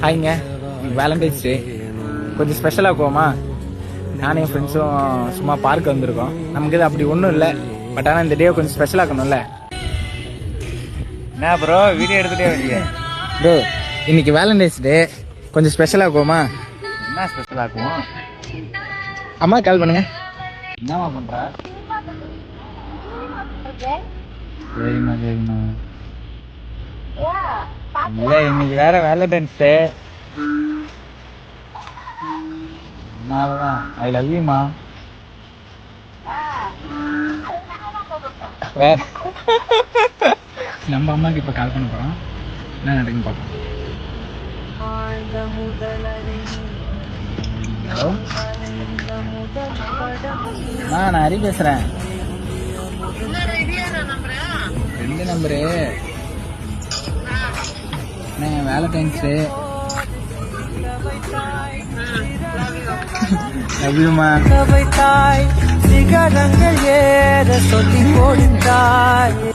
ஹாய்ங்க, Valentine's டே கொஞ்சம் ஸ்பெஷலாக போமா. நானே என் ஃப்ரெண்ட்ஸும் சும்மா பார்க் வந்திருக்கோம். நமக்கு இது அப்படி ஒன்றும் இல்லை, பட் ஆனால் இந்த டே கொஞ்சம் ஸ்பெஷலாக்கணும்ல. என்ன ப்ரோ வீடியோ எடுத்துகிட்டே வரீங்க ப்ரோ? இன்னைக்கு வேலண்டைன்ஸ் டே, கொஞ்சம் ஸ்பெஷலாக போமா. என்ன ஸ்பெஷல் ஆக்குவோம்? அம்மா கால் பண்ணுங்க. என்னம்மா பண்ணுறா? சரிம்மா சரிம்மா. இல்லை இன்னைக்கு வேற வேலண்டைன்ஸ் டே, அதனாலதான். ஐ லவ் யூமா. வேற நம்ம அம்மாவுக்கு இப்போ கால் பண்ண போகிறோம். என்ன நடக்குன்னு பார்ப்போம். ஹலோ, நான் ஹரி பேசுகிறேன். 2 நம்பரு. என்ன வேலண்டைன்ஸ் டே, லவ் யூமா. சிகரங்கள் ஏற சொல்லி கொடுத்தாய்.